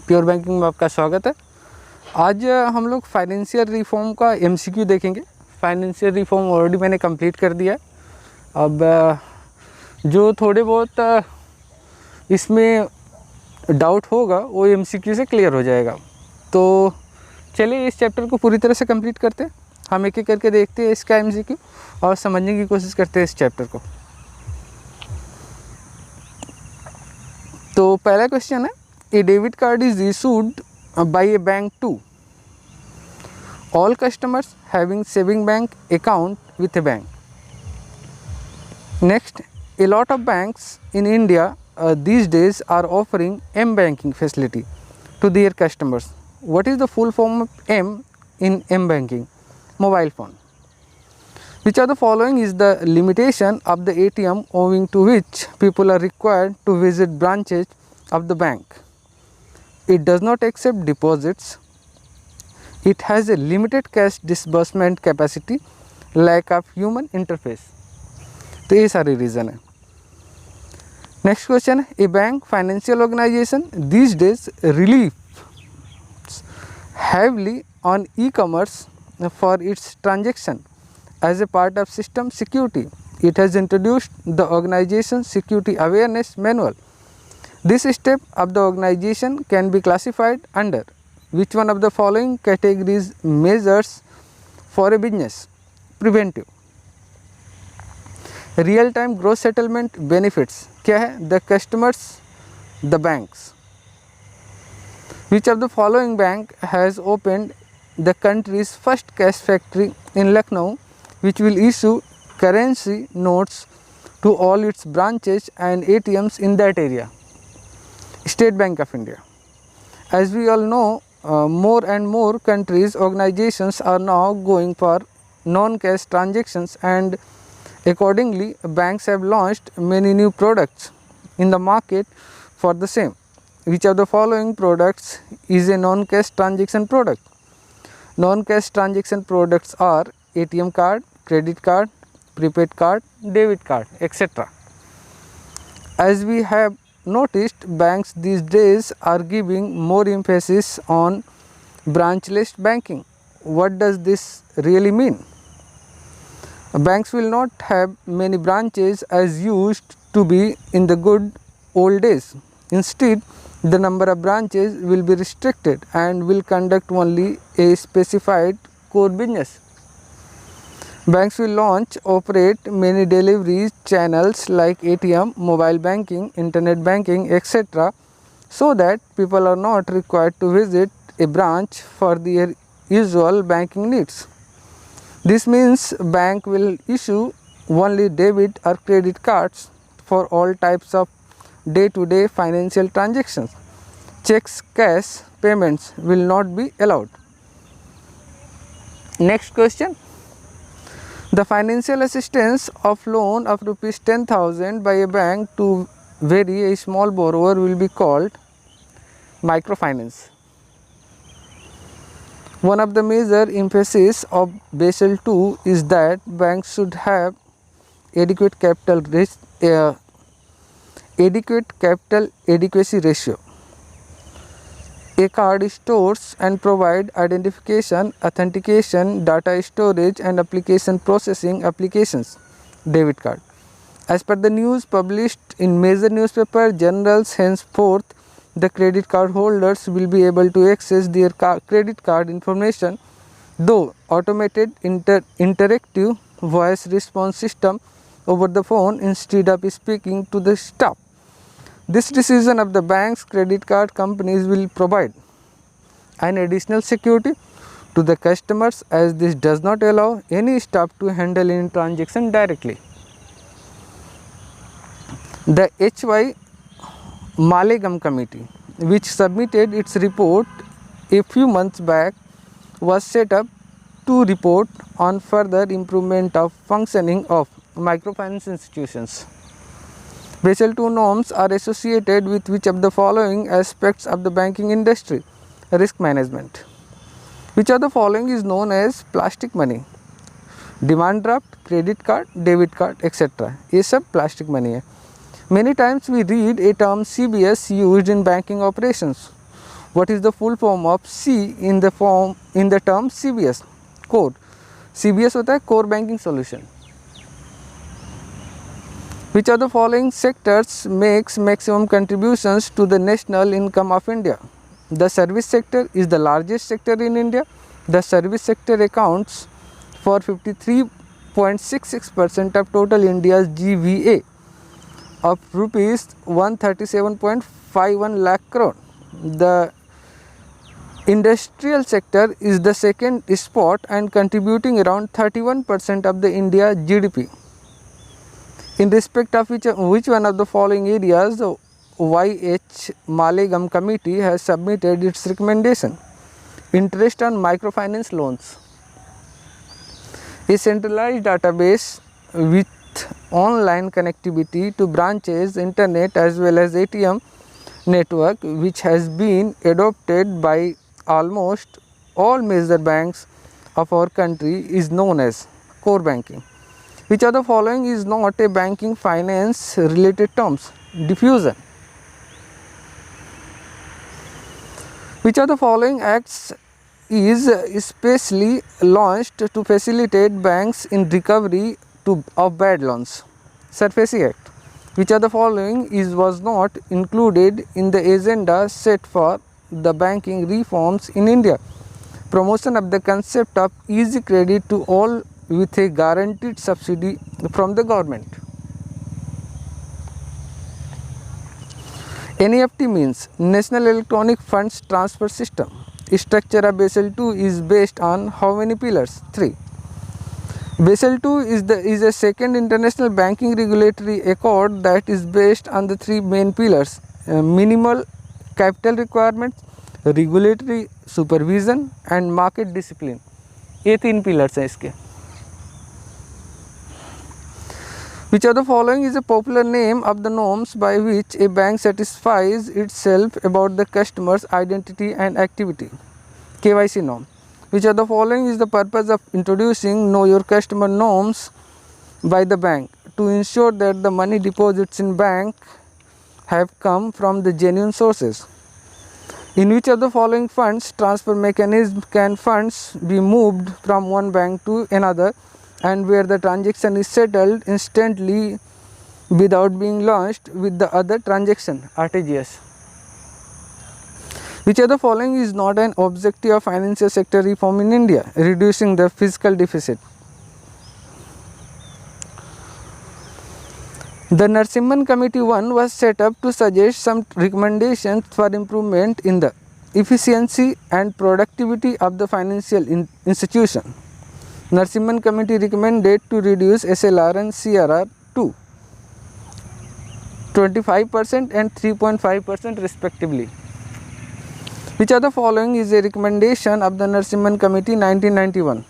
Pure banking में आपका स्वागत है। आज हम लोग फाइनेंशियल रिफॉर्म का एमसीक्यू देखेंगे। फाइनेंशियल रिफॉर्म ऑलरेडी मैंने कंप्लीट कर दिया है। अब जो थोड़े बहुत इसमें डाउट होगा वो एमसीक्यू से क्लियर हो जाएगा। तो चलिए इस चैप्टर को पूरी तरह से कंप्लीट करते हैं। हम एक एक करके देखते हैं इसका एमसीक्यू और समझने की कोशिश करते हैं इस चैप्टर को। तो पहला क्वेश्चन है, a debit card is issued by a bank to all customers having saving bank account with a bank. Next, a lot of banks in India these days are offering M banking facility to their customers. What is the full form of M in M banking? Mobile phone. Which of the following is the limitation of the ATM owing to which people are required to visit branches of the bank? It does not accept deposits. It has a limited cash disbursement capacity, lack of human interface. तो ये सारे reason है। Next question है, a bank financial organisation these days relieves heavily on e commerce for its transaction as a part of system security. It has introduced the organization security awareness manual. This step of the organization can be classified under which one of the following categories measures for a business? Preventive. Real time gross settlement benefits क्या है? The customers, the banks. Which of the following bank has opened the country's first cash factory in Lucknow, which will issue currency notes to all its branches and ATMs in that area? State Bank of India. As we all know, more and more countries, organizations are now going for non-cash transactions, and accordingly banks have launched many new products in the market for the same. Which of the following products is a non-cash transaction product? Non-cash transaction products are ATM card, credit card, prepaid card, debit card, etc. As we have noticed, banks these days are giving more emphasis on branchless banking. What does this really mean? Banks will not have many branches as used to be in the good old days. Instead, the number of branches will be restricted and will conduct only a specified core business. Banks will launch, operate many delivery channels like ATM, mobile banking, internet banking, etc., so that people are not required to visit a branch for their usual banking needs. This means bank will issue only debit or credit cards for all types of day-to-day financial transactions. Checks, cash payments will not be allowed. Next question. The financial assistance of loan of rupees 10,000 by a bank to very a small borrower will be called microfinance. One of the major emphasis of Basel II is that banks should have adequate capital adequacy ratio. A card stores and provide identification, authentication, data storage and application processing applications. Debit card. As per the news published in major newspaper journals, henceforth the credit card holders will be able to access their credit card information though automated interactive voice response system over the phone instead of speaking to the staff. This decision of the bank's credit card companies will provide an additional security to the customers, as this does not allow any staff to handle any transaction directly. The H.Y. Malegam Committee, which submitted its report a few months back, was set up to report on further improvement of functioning of microfinance institutions. Basel II norms are associated with which of the following aspects of the banking industry? Risk management. Which of the following is known as plastic money? Demand draft, credit card, debit card, etc. ये सब plastic money है. Many times we read a term CBS used in banking operations. What is the full form of C in the term CBS? Core. CBS होता है core banking solution. Which of the following sectors makes maximum contributions to the national income of India? The service sector is the largest sector in India. The service sector accounts for 53.66% of total India's GVA of rupees 137.51 lakh crore. The industrial sector is the second spot and contributing around 31% of the India GDP. In respect of which one of the following areas the Y.H. Mallagam committee has submitted its recommendation? Interest on microfinance loans. A centralized database with online connectivity to branches, internet as well as ATM network, which has been adopted by almost all major banks of our country, is known as core banking. Which of the following is not a banking finance related terms? Diffusion. Which of the following acts is especially launched to facilitate banks in recovery of bad loans? SARFAESI Act. Which of the following was not included in the agenda set for the banking reforms in India? Promotion of the concept of easy credit to all with a guaranteed subsidy from the government. NEFT means National Electronic Funds Transfer System. Structure of Basel II is based on how many pillars? 3. Basel II is a second international banking regulatory accord that is based on the 3 main pillars: minimal capital requirements, regulatory supervision and market discipline. ये 3 pillars हैं इसके. Which of the following is a popular name of the norms by which a bank satisfies itself about the customer's identity and activity? KYC norm. Which of the following is the purpose of introducing know your customer norms by the bank? To ensure that the money deposits in bank have come from the genuine sources. In which of the following funds transfer mechanism can funds be moved from one bank to another and where the transaction is settled instantly without being launched with the other transaction? RTGS. Which of the following is not an objective of financial sector reform in India? Reducing the fiscal deficit. The Narasimhan Committee 1 was set up to suggest some recommendations for improvement in the efficiency and productivity of the financial institution. Narasimhan Committee recommended to reduce SLR and CRR to 25% and 3.5% respectively. Which of the following is a recommendation of the Narasimhan Committee 1991?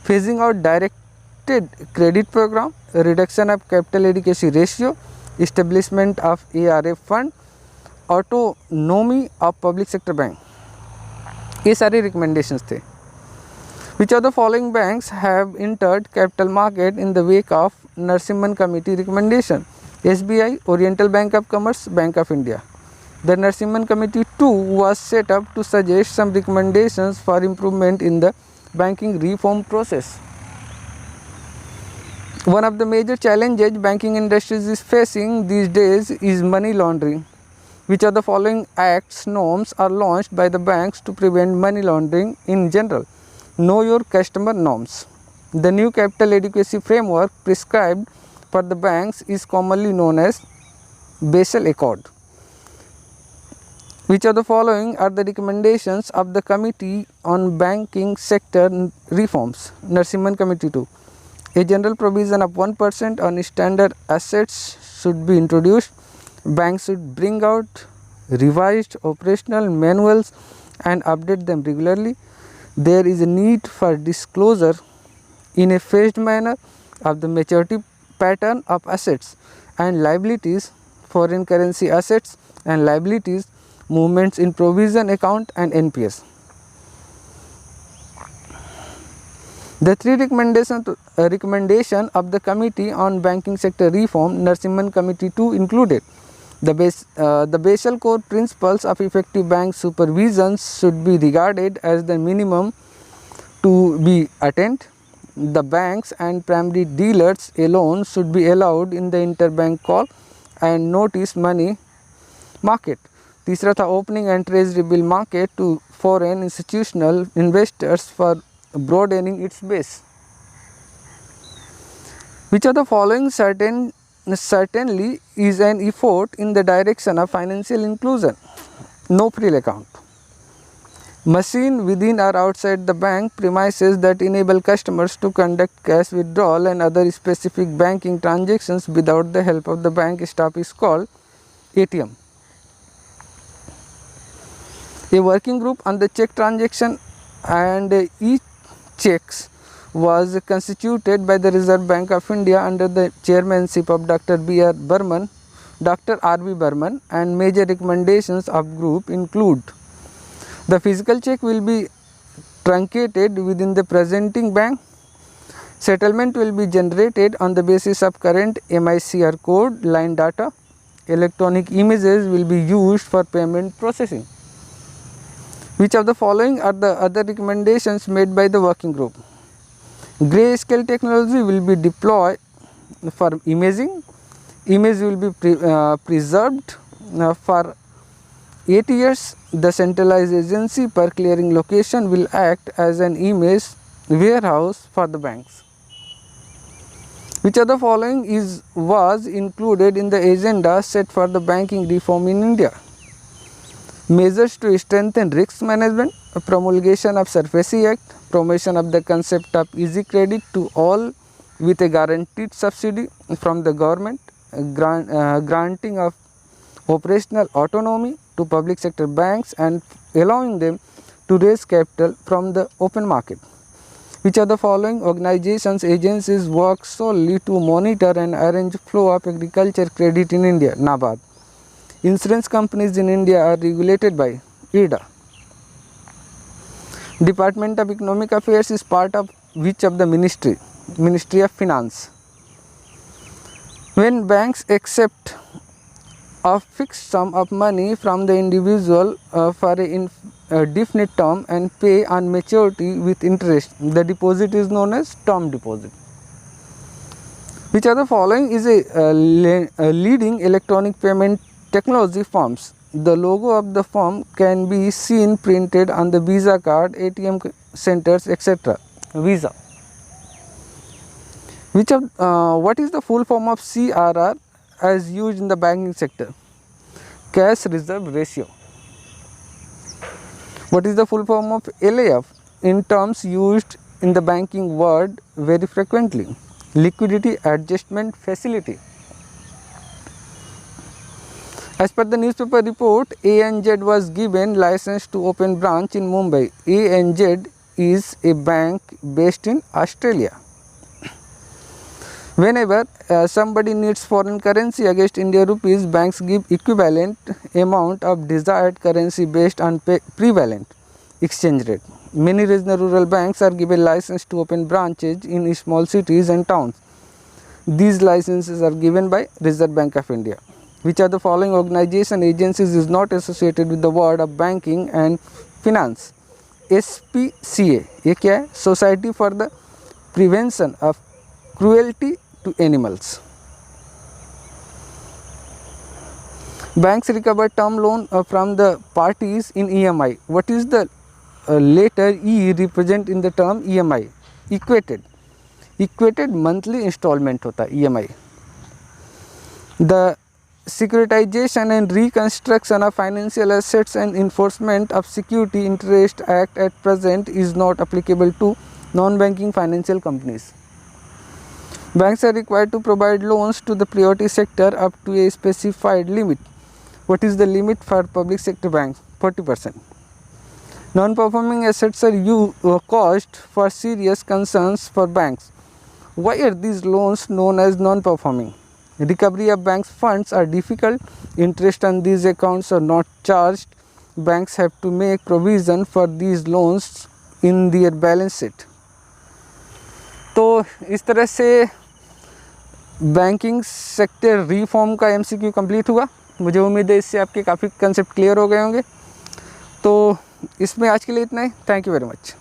Phasing out directed credit program, reduction of capital adequacy ratio, establishment of ARF fund, autonomy of public sector bank. ये सारे recommendations थे. Which of the following banks have entered capital market in the wake of Narasimhan Committee recommendation? SBI, Oriental Bank of Commerce, Bank of India. The Narasimhan Committee 2 was set up to suggest some recommendations for improvement in the banking reform process. One of the major challenges banking industries is facing these days is money laundering. Which of the following acts norms are launched by the banks to prevent money laundering in general? Know your customer norms. The new capital adequacy framework prescribed for the banks is commonly known as Basel Accord. Which of the following are the recommendations of the Committee on Banking Sector Reforms? Narasimhan Committee 2. A general provision of 1% on standard assets should be introduced. Banks should bring out revised operational manuals and update them regularly. There is a need for disclosure in a phased manner of the maturity pattern of assets and liabilities, foreign currency assets and liabilities, movements in provision account and NPS. The 3 recommendation of the Committee on Banking Sector Reform, Narasimhan Committee 2 included The Basel core principles of effective bank supervision should be regarded as the minimum to be attained. The banks and primary dealers alone should be allowed in the interbank call and notice money market. तीसरा था opening and treasury bill market to foreign institutional investors for broadening its base. Which of the following certainly is an effort in the direction of financial inclusion? No frill account. Machine within or outside the bank premises that enable customers to conduct cash withdrawal and other specific banking transactions without the help of the bank staff is called ATM. A working group on the check transaction and e-checks was constituted by the Reserve Bank of India under the chairmanship of Dr. R. B. Burman, and major recommendations of group include: the physical check will be truncated within the presenting bank. Settlement will be generated on the basis of current MICR code line data. Electronic images will be used for payment processing. Which of the following are the other recommendations made by the working group? Grayscale technology will be deployed for imaging. Image will be preserved for 8 years. The centralized agency per clearing location will act as an image warehouse for the banks. Which of the following was included in the agenda set for the banking reform in India? Measures to strengthen risk management, promulgation of SARFAESI Act, promotion of the concept of easy credit to all with a guaranteed subsidy from the government, granting of operational autonomy to public sector banks and allowing them to raise capital from the open market. Which of the following organizations, agencies work solely to monitor and arrange flow of agriculture credit in India? NABARD. Insurance companies in India are regulated by IRDA. Department of Economic Affairs is part of which of the ministry? Ministry of Finance. When banks accept a fixed sum of money from the individual for a definite term and pay on maturity with interest, the deposit is known as term deposit. Which of the following is a leading electronic payment technology firms? The logo of the firm can be seen printed on the Visa card, ATM centers, etc. Visa. What is the full form of CRR as used in the banking sector? Cash reserve ratio. What is the full form of LAF in terms used in the banking world very frequently? Liquidity adjustment facility. As per the newspaper report, ANZ was given license to open branch in Mumbai. ANZ is a bank based in Australia. Whenever somebody needs foreign currency against Indian rupees, banks give equivalent amount of desired currency based on prevalent exchange rate. Many regional rural banks are given license to open branches in small cities and towns. These licenses are given by Reserve Bank of India. Which of the following organization agencies is not associated with the word of banking and finance? SPCA. ये क्या है? Society for the Prevention of Cruelty to Animals. Banks recover term loan from the parties in EMI. What is the letter E represent in the term EMI? Equated monthly installment होता है EMI. The Securitization and Reconstruction of Financial Assets and Enforcement of Security Interest Act at present is not applicable to non-banking financial companies. Banks are required to provide loans to the priority sector up to a specified limit. What is the limit for public sector banks? 40%. Non-performing assets are caused for serious concerns for banks. Why are these loans known as non-performing? Recovery of banks' funds are difficult. Interest on these accounts are not charged. Banks have to make provision for these loans in their balance sheet. तो इस तरह से banking sector reform का MCQ complete हुआ. मुझे उम्मीद है इससे आपके काफ़ी कंसेप्ट क्लियर हो गए होंगे। तो इसमें आज के लिए इतना ही। Thank you very much.